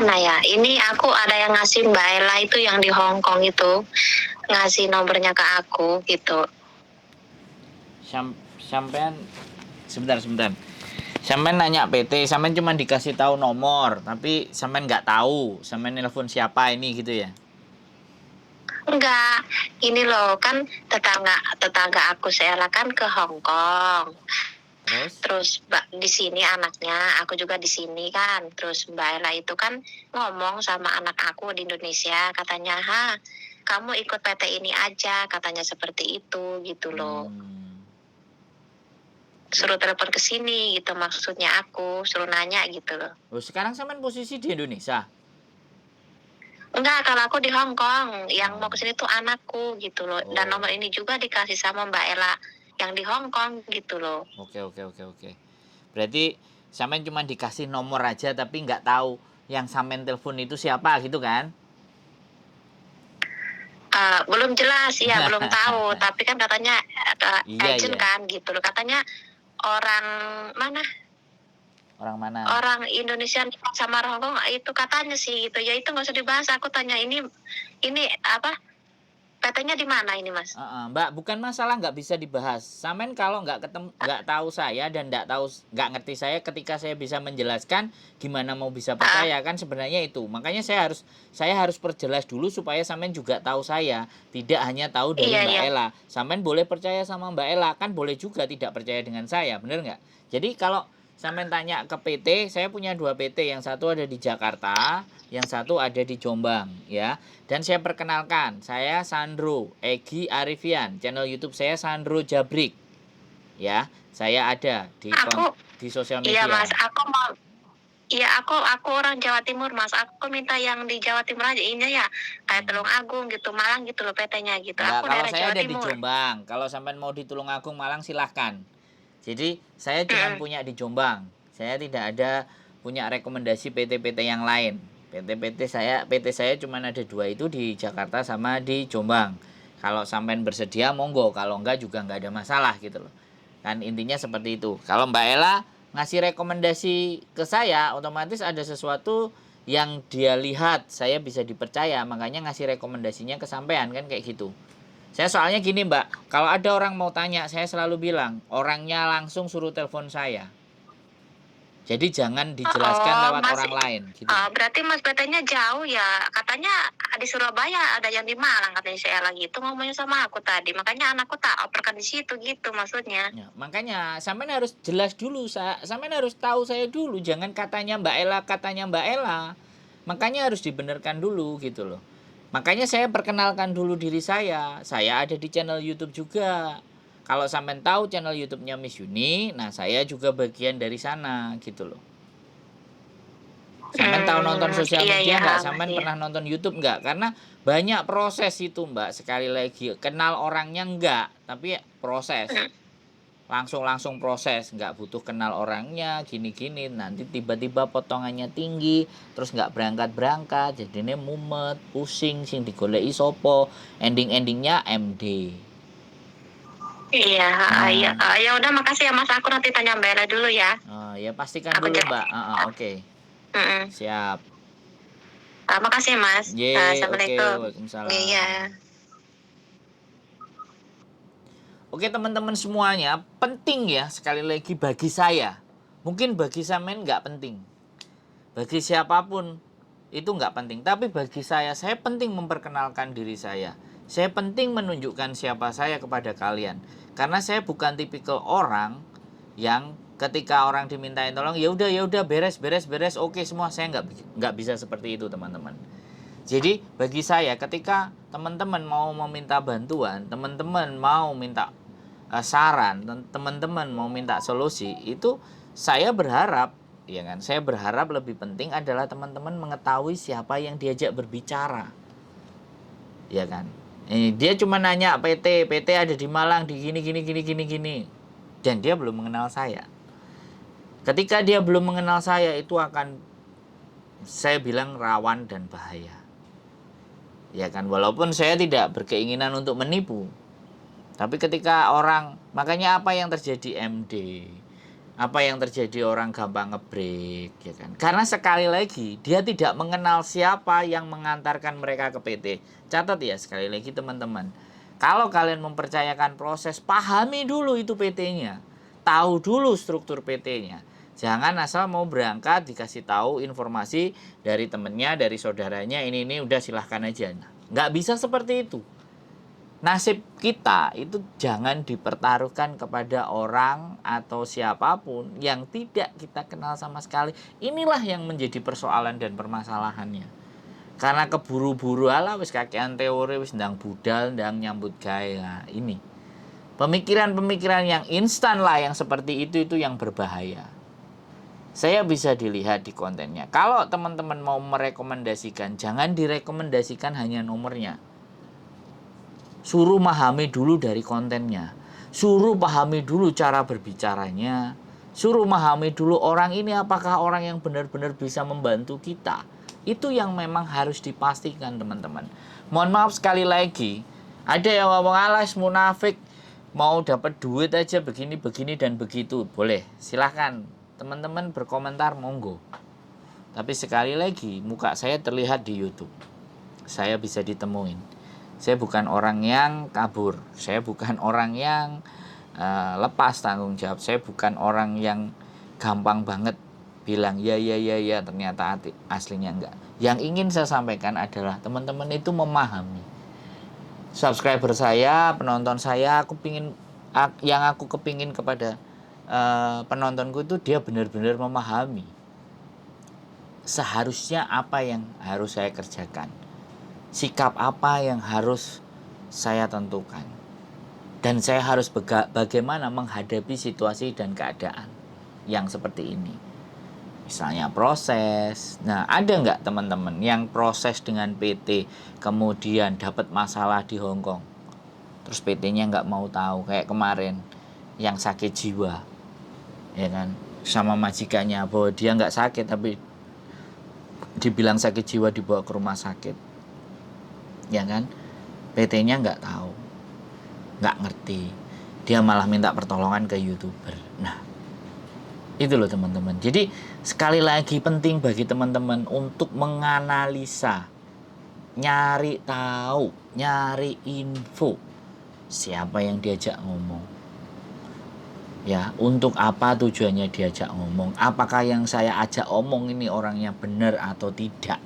mana ya? Ini aku ada yang ngasih Mbak Ella itu yang di Hong Kong itu, ngasih nomornya ke aku gitu. Sampean sebentar. Sampean nanya PT, sampean cuma dikasih tahu nomor, tapi sampean nggak tahu sampean nelpon siapa ini gitu ya? Enggak, ini loh kan tetangga aku Ella kan ke Hong Kong. Terus di sini anaknya, aku juga di sini kan. Terus Mbak Ella itu kan ngomong sama anak aku di Indonesia, katanya, kamu ikut PT ini aja, katanya seperti itu gitu loh. Suruh telepon ke sini gitu, maksudnya aku suruh nanya gitu loh. Sekarang sampean posisi di Indonesia? Enggak, kalau aku di Hong Kong, yang mau ke sini tuh anakku gitu loh. Dan nomor ini juga dikasih sama Mbak Ella yang di Hong Kong gitu loh. Oke. Berarti sampean cuma dikasih nomor aja tapi nggak tahu yang sampean telepon itu siapa gitu kan? Belum jelas ya, belum tahu. Tapi kan katanya agent kan gitu loh. Katanya orang mana? Orang mana? Orang Indonesia sama Hong Kong itu katanya sih gitu. Ya itu nggak usah dibahas. Aku tanya ini apa? PT-nya di mana ini, Mas? Mbak, bukan masalah nggak bisa dibahas. Sampean kalau nggak tahu saya dan nggak ngerti saya, ketika saya bisa menjelaskan, gimana mau bisa percaya kan sebenarnya itu. Makanya saya harus perjelas dulu supaya sampean juga tahu saya, tidak hanya tahu dari Mbak Ella. Sampean boleh percaya sama Mbak Ella, kan boleh juga tidak percaya dengan saya, bener nggak? Jadi kalau sampean tanya ke PT, saya punya 2 PT, yang satu ada di Jakarta, yang satu ada di Jombang, ya. Dan saya perkenalkan, saya Sandro Egi Arifian, channel YouTube saya Sandro Jabrik, ya. Saya ada di sosial media. Iya Mas, aku orang Jawa Timur Mas. Aku minta yang di Jawa Timur aja ini ya, kayak Tulung Agung gitu, Malang gitu loh PT-nya gitu. Enggak, aku kalau daerah saya Jawa ada Timur. di Jombang. Kalau sampean mau di Tulung Agung Malang silahkan. Jadi saya cuma punya di Jombang. Saya tidak ada punya rekomendasi PT-PT yang lain. PT saya cuma ada 2 itu di Jakarta sama di Jombang. Kalau sampean bersedia monggo, kalau enggak juga enggak ada masalah gitu loh. Kan intinya seperti itu. Kalau Mbak Ella ngasih rekomendasi ke saya, otomatis ada sesuatu yang dia lihat saya bisa dipercaya, makanya ngasih rekomendasinya ke sampean kan kayak gitu. Saya soalnya gini Mbak, kalau ada orang mau tanya, saya selalu bilang, orangnya langsung suruh telepon saya. Jadi jangan dijelaskan lewat orang lain. Gitu. Berarti Mas PT-nya jauh ya. Katanya di Surabaya, ada yang di Malang katanya saya lagi. Itu ngomongnya sama aku tadi. Makanya anakku tak operkan di situ gitu maksudnya. Ya, makanya sampean harus jelas dulu, sampean harus tahu saya dulu. Jangan katanya Mbak Ella. Makanya harus dibenarkan dulu gitu loh. Makanya saya perkenalkan dulu diri saya. Saya ada di channel YouTube juga. Kalau sampean tahu channel YouTube-nya Miss Yuni, nah saya juga bagian dari sana gitu loh. Sampean tahu nonton sosial media nggak? Sampean pernah nonton YouTube nggak? Karena banyak proses itu Mbak. Sekali lagi, kenal orangnya nggak, tapi proses. Langsung proses, nggak butuh kenal orangnya gini-gini, nanti tiba-tiba potongannya tinggi, terus nggak berangkat jadinya mumet, pusing, sing digoleki sopo, endingnya MD. Iya, ya udah makasih ya Mas, aku nanti tanya Mbak Ella dulu ya. Ya pastikan dulu Mbak. Oke. Siap. Makasih Mas. Assalamualaikum. Waalaikumsalam. Iya. Oke teman-teman semuanya, penting ya sekali lagi bagi saya. Mungkin bagi Samen nggak penting. Bagi siapapun itu nggak penting. Tapi bagi saya penting memperkenalkan diri saya. Saya penting menunjukkan siapa saya kepada kalian. Karena saya bukan tipikal orang yang ketika orang dimintain tolong, ya udah beres, oke semua. Saya nggak bisa seperti itu teman-teman. Jadi bagi saya ketika teman-teman mau meminta bantuan, teman-teman mau minta saran, teman-teman mau minta solusi, itu saya berharap, ya kan? Saya berharap lebih penting adalah teman-teman mengetahui siapa yang diajak berbicara. Ya kan? Dia cuma nanya PT ada di Malang di gini. Dan dia belum mengenal saya. Ketika dia belum mengenal saya, itu akan saya bilang rawan dan bahaya. Ya kan, walaupun saya tidak berkeinginan untuk menipu. Tapi ketika orang, makanya apa yang terjadi MD, Apa yang terjadi, orang gampang ngebreak, ya kan? Karena sekali lagi dia tidak mengenal siapa yang mengantarkan mereka ke PT. Catat ya sekali lagi teman-teman. Kalau kalian mempercayakan proses, pahami dulu itu PT-nya. Tahu dulu struktur PT-nya. Jangan asal mau berangkat dikasih tahu informasi dari temennya, dari saudaranya, ini udah silahkan aja. Nah, nggak bisa seperti itu. Nasib kita itu jangan dipertaruhkan kepada orang atau siapapun yang tidak kita kenal sama sekali. Inilah yang menjadi persoalan dan permasalahannya. Karena keburu-buru ala wis kakean teori wis ndang budal ndang nyambut gawe. Nah, ini. Pemikiran-pemikiran yang instan lah yang seperti itu yang berbahaya. Saya bisa dilihat di kontennya. Kalau teman-teman mau merekomendasikan, jangan direkomendasikan hanya nomornya. Suruh memahami dulu dari kontennya. Suruh pahami dulu cara berbicaranya. Suruh memahami dulu orang ini apakah orang yang benar-benar bisa membantu kita. Itu yang memang harus dipastikan teman-teman. Mohon maaf sekali lagi. Ada yang ngomong alas munafik. Mau dapat duit aja begini dan begitu. Boleh, silahkan. Teman-teman berkomentar monggo. Tapi sekali lagi muka saya terlihat di YouTube. Saya bisa ditemuin. Saya bukan orang yang kabur, saya bukan orang yang lepas tanggung jawab, saya bukan orang yang gampang banget bilang ya ternyata aslinya enggak. Yang ingin saya sampaikan adalah teman-teman itu memahami. Subscriber saya, penonton saya, yang aku kepingin kepada penontonku itu dia benar-benar memahami seharusnya apa yang harus saya kerjakan. Sikap apa yang harus saya tentukan. Dan saya harus bagaimana menghadapi situasi dan keadaan yang seperti ini. Misalnya proses. Nah, ada nggak teman-teman yang proses dengan PT kemudian dapat masalah di Hong Kong. Terus PT-nya nggak mau tahu. Kayak kemarin yang sakit jiwa. Ya kan? Sama majikannya bahwa dia nggak sakit tapi dibilang sakit jiwa dibawa ke rumah sakit. Ya kan, PT-nya nggak tahu, nggak ngerti, dia malah minta pertolongan ke YouTuber. Nah, itu loh teman-teman. Jadi sekali lagi penting bagi teman-teman untuk menganalisa, nyari tahu, nyari info siapa yang diajak ngomong. Ya, untuk apa tujuannya diajak ngomong? Apakah yang saya ajak omong ini orangnya benar atau tidak?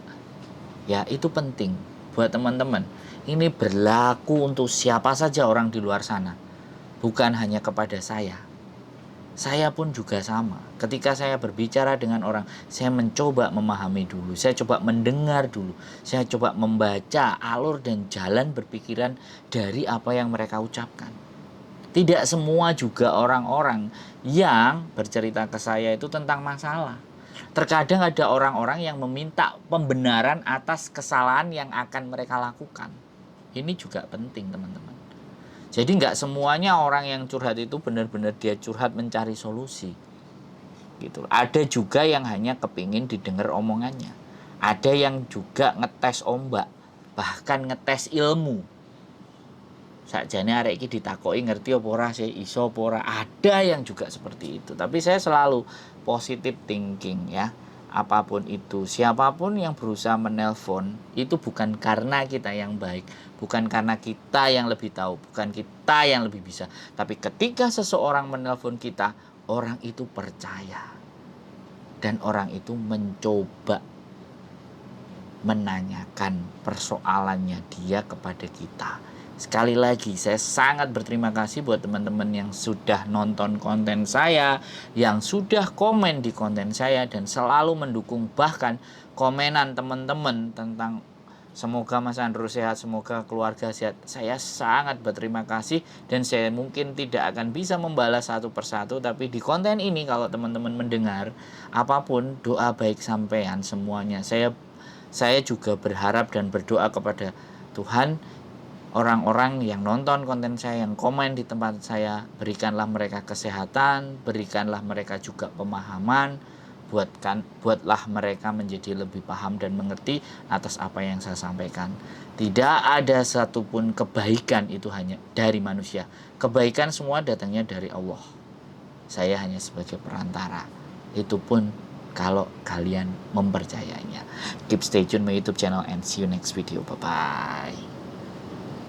Ya, itu penting. Buat teman-teman, ini berlaku untuk siapa saja orang di luar sana, bukan hanya kepada saya. Saya pun juga sama. Ketika saya berbicara dengan orang, saya mencoba memahami dulu, saya coba mendengar dulu, saya coba membaca alur dan jalan berpikiran dari apa yang mereka ucapkan. Tidak semua juga orang-orang yang bercerita ke saya itu tentang masalah. Terkadang ada orang-orang yang meminta pembenaran atas kesalahan yang akan mereka lakukan. Ini juga penting teman-teman. Jadi nggak semuanya orang yang curhat itu benar-benar dia curhat mencari solusi. Gitu. Ada juga yang hanya kepingin didengar omongannya. Ada yang juga ngetes ombak, bahkan ngetes ilmu. Sakjane arek iki ditakoki ngerti apa ora sih, iso apa ora. Ada yang juga seperti itu. Tapi saya selalu positive thinking ya. Apapun itu, siapapun yang berusaha menelpon itu bukan karena kita yang baik, bukan karena kita yang lebih tahu, bukan kita yang lebih bisa. Tapi ketika seseorang menelpon kita, orang itu percaya. Dan orang itu mencoba menanyakan persoalannya dia kepada kita. Sekali lagi saya sangat berterima kasih buat teman-teman yang sudah nonton konten saya, yang sudah komen di konten saya dan selalu mendukung, bahkan komenan teman-teman tentang semoga Mas Andrew sehat, semoga keluarga sehat. Saya sangat berterima kasih dan saya mungkin tidak akan bisa membalas satu persatu, tapi di konten ini kalau teman-teman mendengar apapun doa baik sampean semuanya, saya juga berharap dan berdoa kepada Tuhan. Orang-orang yang nonton konten saya, yang komen di tempat saya, berikanlah mereka kesehatan, berikanlah mereka juga pemahaman, buatlah mereka menjadi lebih paham dan mengerti atas apa yang saya sampaikan. Tidak ada satupun kebaikan itu hanya dari manusia. Kebaikan semua datangnya dari Allah. Saya hanya sebagai perantara. Itu pun kalau kalian mempercayainya. Keep stay tune my YouTube channel and see you next video. Bye-bye.